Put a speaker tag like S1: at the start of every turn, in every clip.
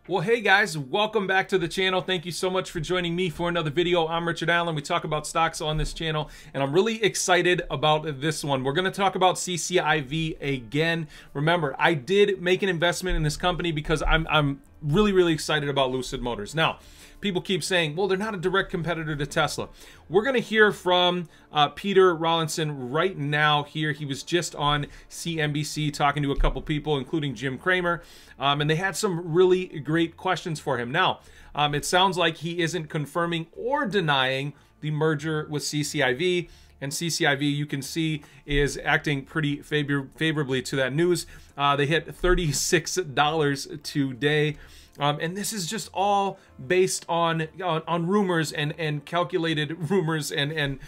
S1: Well, hey guys, welcome back to the channel. Thank you so much for joining me for another video. I'm Richard Allen. We talk about stocks on this channel, and I'm really excited about this one. We're going to talk about CCIV again. Remember, I did make an investment in this company because I'm really excited about Lucid Motors. Now, people keep saying, well, they're not a direct competitor to Tesla. We're going to hear from Peter Rawlinson right now here. He was just on CNBC talking to a couple people, including Jim Cramer, and they had some really great questions for him. Now, it sounds like he isn't confirming or denying the merger with CCIV, and CCIV, you can see, is acting pretty favorably to that news. They hit $36 today. And this is just all based on rumors and calculated rumors and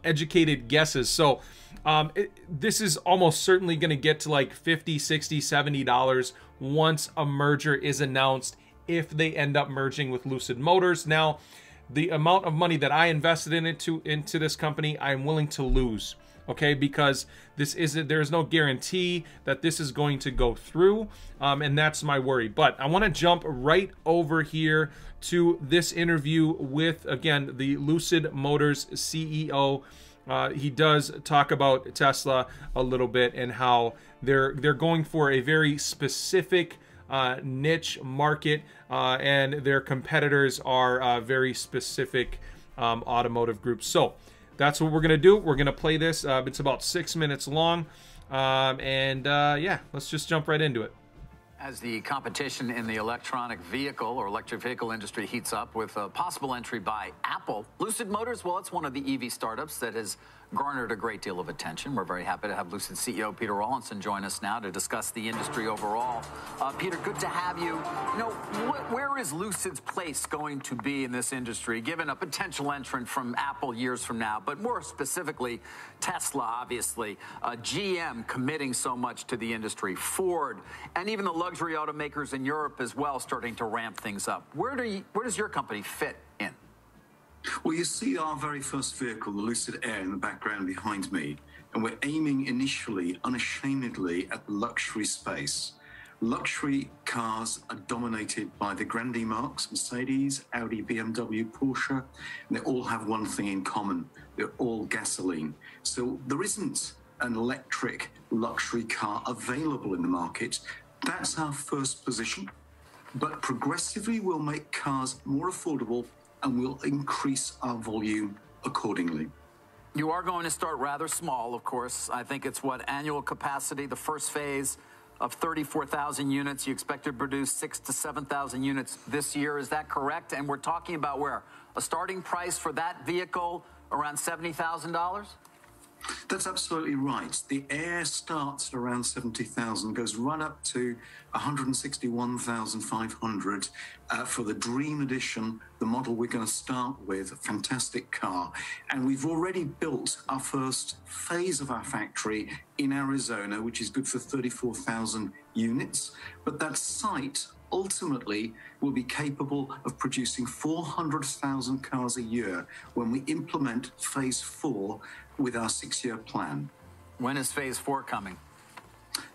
S1: educated guesses. So this is almost certainly going to get to like $50, $60, $70 once a merger is announced, if they end up merging with Lucid Motors. Now, the amount of money that I invested into this company, I'm willing to lose. Okay, because there's no guarantee that this is going to go through, and that's my worry. But I want to jump right over here to this interview with, again, the Lucid Motors CEO. He does talk about Tesla a little bit and how they're going for a very specific niche market, and their competitors are very specific automotive groups. So that's what we're going to do. We're going to play this. It's about 6 minutes long. Yeah, let's just jump right into it.
S2: As the competition in the electric vehicle industry heats up with a possible entry by Apple, Lucid Motors, well, it's one of the EV startups that has garnered a great deal of attention. We're very happy to have Lucid CEO Peter Rawlinson join us now to discuss the industry overall. Peter, good to have you. You know, where is Lucid's place going to be in this industry, given a potential entrant from Apple years from now, but more specifically, Tesla, obviously, GM committing so much to the industry, Ford, and even the luxury automakers in Europe as well starting to ramp things up. Where does your company fit in?
S3: Well, you see our very first vehicle, the Lucid Air, in the background behind me, and we're aiming initially, unashamedly, at the luxury space. Luxury cars are dominated by the grande marques, Mercedes, Audi, BMW, Porsche, and they all have one thing in common. They're all gasoline. So there isn't an electric luxury car available in the market. That's our first position. But progressively, we'll make cars more affordable and we'll increase our volume accordingly.
S2: You are going to start rather small, of course. I think it's what, annual capacity, the first phase of 34,000 units. You expect to produce 6,000 to 7,000 units this year. Is that correct? And we're talking about where? A starting price for that vehicle around $70,000?
S3: That's absolutely right. The Air starts at around 70,000, goes right up to 161,500 for the Dream Edition, the model we're going to start with, a fantastic car. And we've already built our first phase of our factory in Arizona, which is good for 34,000 units. But that site ultimately will be capable of producing 400,000 cars a year when we implement phase 4 with our 6-year plan.
S2: When is phase 4 coming?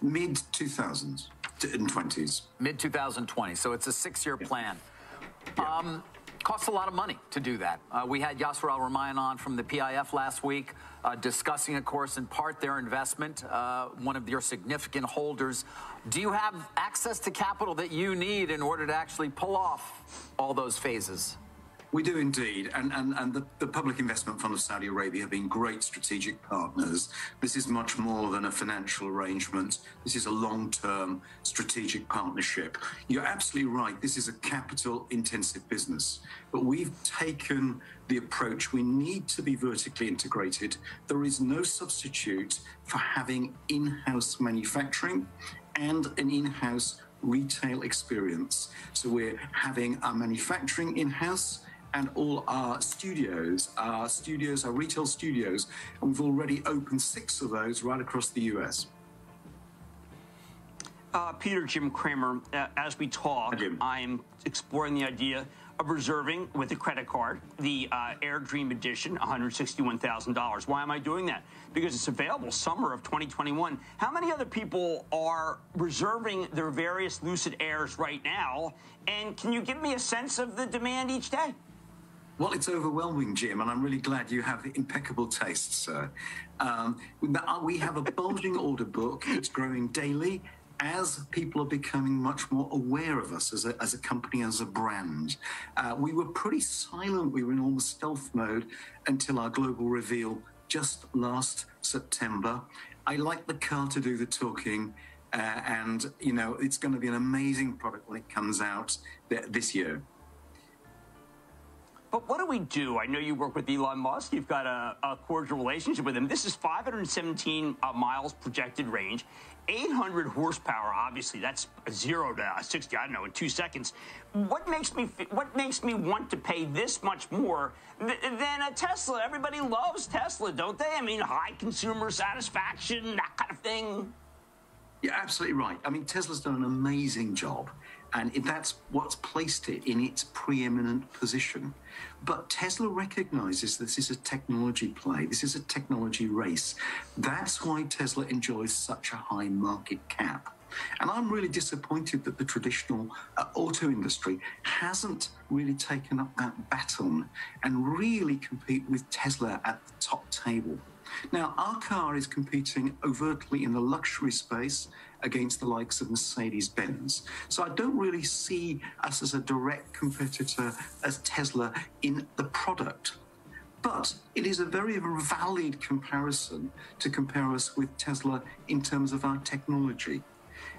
S3: Mid-2000s and 20s.
S2: Mid-2020, so it's a 6-year plan.
S3: Yeah.
S2: Costs a lot of money to do that. We had Yasser Al-Rumayyan on from the PIF last week, discussing, of course, in part their investment, one of your significant holders. Do you have access to capital that you need in order to actually pull off all those phases?
S3: We do indeed, and the Public Investment Fund of Saudi Arabia have been great strategic partners. This is much more than a financial arrangement. This is a long-term strategic partnership. You're absolutely right. This is a capital-intensive business, but we've taken the approach we need to be vertically integrated. There is no substitute for having in-house manufacturing and an in-house retail experience. So we're having our manufacturing in-house and all our retail studios, and we've already opened 6 of those right across the US.
S4: Peter, Jim Cramer, as we talk, I'm exploring the idea of reserving with a credit card the Air Dream Edition, $161,000. Why am I doing that? Because it's available summer of 2021. How many other people are reserving their various Lucid Airs right now? And can you give me a sense of the demand each day?
S3: Well, it's overwhelming, Jim, and I'm really glad you have impeccable taste, sir. We have a bulging order book. It's growing daily as people are becoming much more aware of us as a company, as a brand. We were pretty silent. We were in almost stealth mode until our global reveal just last September. I like the car to do the talking, and, you know, it's going to be an amazing product when it comes out this year.
S4: But what do we do? I know you work with Elon Musk. You've got a cordial relationship with him. This is 517 miles projected range, 800 horsepower. Obviously, that's 0 to 60. I don't know, in 2 seconds. What makes me want to pay this much more than a Tesla? Everybody loves Tesla, don't they? I mean, high consumer satisfaction, that kind of thing.
S3: You're absolutely right. I mean, Tesla's done an amazing job, and that's what's placed it in its preeminent position. But Tesla recognizes this is a technology play. This is a technology race. That's why Tesla enjoys such a high market cap. And I'm really disappointed that the traditional auto industry hasn't really taken up that baton and really compete with Tesla at the top table. Now, our car is competing overtly in the luxury space against the likes of Mercedes-Benz. So I don't really see us as a direct competitor as Tesla in the product. But it is a very valid comparison to compare us with Tesla in terms of our technology.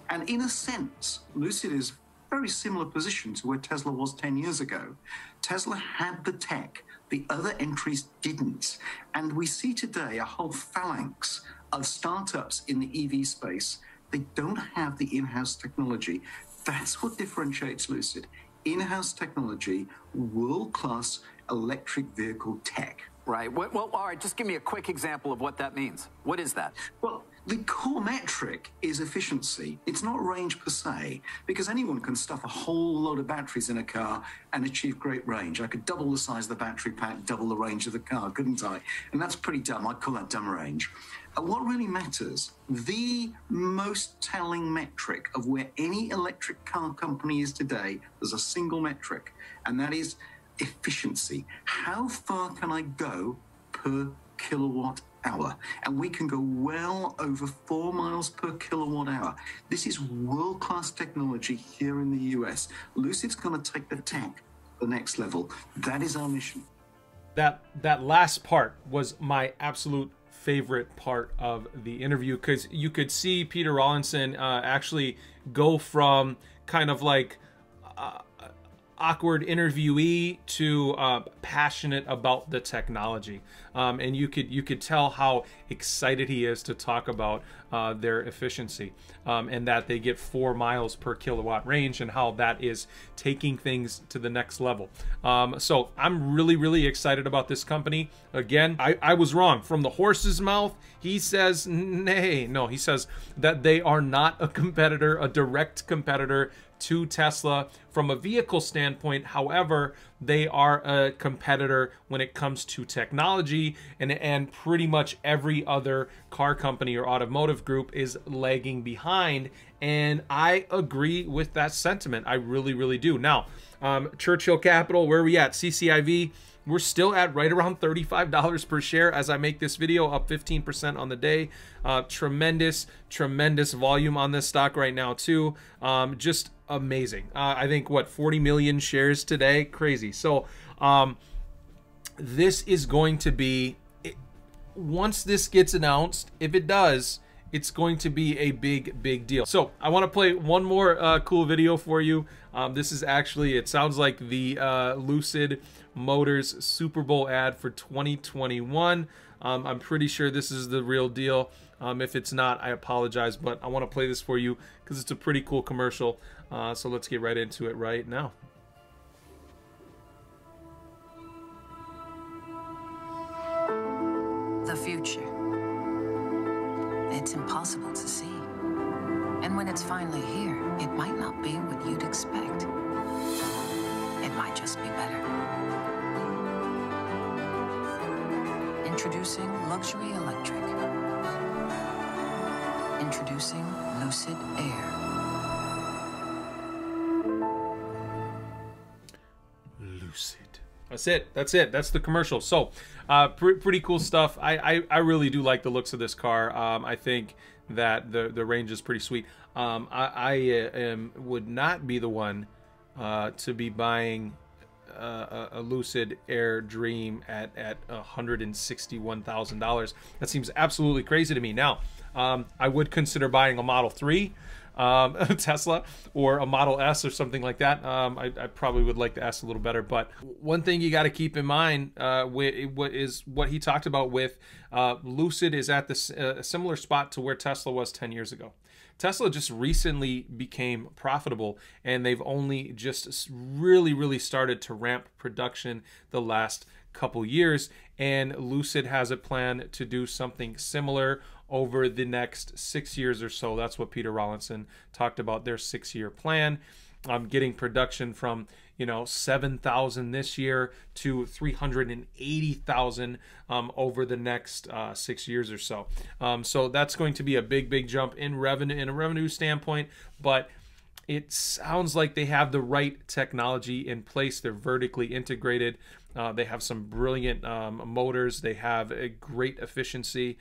S3: And in a sense, Lucid is a very similar position to where Tesla was 10 years ago. Tesla had the tech. The other entries didn't. And we see today a whole phalanx of startups in the EV space. They don't have the in-house technology. That's what differentiates Lucid. In-house technology, world-class electric vehicle tech.
S2: Right. Well, all right, just give me a quick example of what that means. What is that?
S3: Well, the core metric is efficiency. It's not range per se, because anyone can stuff a whole load of batteries in a car and achieve great range. I could double the size of the battery pack, double the range of the car, couldn't I? And that's pretty dumb. I'd call that dumb range. What really matters, the most telling metric of where any electric car company is today, there's a single metric, and that is efficiency. How far can I go per kilowatt hour? And we can go well over 4 miles per kilowatt hour. This is world-class technology here in the US. Lucid's going to take the tech to the next level. That is our mission.
S1: That last part was my absolute favorite part of the interview, because you could see Peter Rawlinson actually go from kind of like awkward interviewee to passionate about the technology, and you could tell how excited he is to talk about their efficiency, and that they get 4 miles per kilowatt range, and how that is taking things to the next level. So I'm really excited about this company. Again, I was wrong. From the horse's mouth, he says nay. No, he says that they are not a competitor, a direct competitor to Tesla from a vehicle standpoint. However, they are a competitor when it comes to technology, and pretty much every other car company or automotive group is lagging behind. And I agree with that sentiment. I really do. Now, Churchill Capital, where are we at? CCIV, we're still at right around $35 per share as I make this video, up 15% on the day. Tremendous volume on this stock right now too. Just amazing. I think, what, 40 million shares today? Crazy. So this is going to be, once this gets announced, if it does, it's going to be a big deal. So I want to play one more cool video for you. This is actually, it sounds like the Lucid Motors Super Bowl ad for 2021. I'm pretty sure this is the real deal. If it's not, I apologize, but I want to play this for you because it's a pretty cool commercial. So let's get right into it right now.
S5: The future. It's impossible to see. And when it's finally here, it might not be what you'd expect. It might just be better. Introducing Luxury Electric. Introducing Lucid Air.
S1: Lucid. That's it. That's it. That's the commercial. So, pretty cool stuff. I really do like the looks of this car. I think that the range is pretty sweet. I would not be the one to be buying a Lucid Air Dream at $161,000. That seems absolutely crazy to me. Now, I would consider buying a Model 3 Tesla or a Model S or something like that. I probably would like the S a little better, but one thing you got to keep in mind what he talked about with Lucid is at this similar spot to where Tesla was 10 years ago. Tesla just recently became profitable, and they've only just really started to ramp production the last couple years, and Lucid has a plan to do something similar over the next 6 years or so. That's what Peter Rawlinson talked about, their 6-year plan. Getting production from 7,000 this year to 380,000 over the next 6 years or so. So that's going to be a big jump in revenue, in a revenue standpoint, but it sounds like they have the right technology in place. They're vertically integrated. They have some brilliant motors. They have a great efficiency.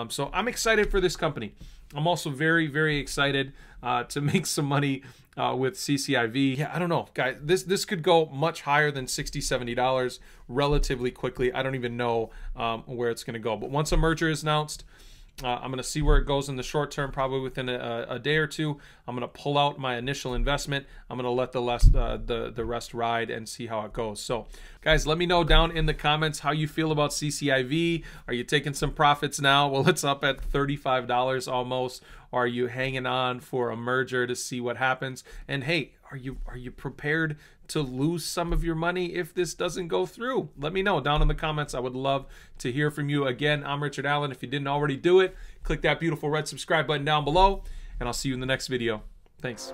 S1: So I'm excited for this company. I'm also very excited to make some money with CCIV. Yeah, I don't know, guys. This could go much higher than $60, $70 relatively quickly. I don't even know where it's going to go. But once a merger is announced, I'm going to see where it goes in the short term, probably within a day or two. I'm going to pull out my initial investment. I'm going to let the rest ride and see how it goes. So, guys, let me know down in the comments how you feel about CCIV. Are you taking some profits now? Well, it's up at $35 almost. Or are you hanging on for a merger to see what happens? And hey, are you prepared to lose some of your money if this doesn't go through? Let me know down in the comments. I would love to hear from you. Again, I'm Richard Allen. If you didn't already do it, click that beautiful red subscribe button down below, and I'll see you in the next video. Thanks.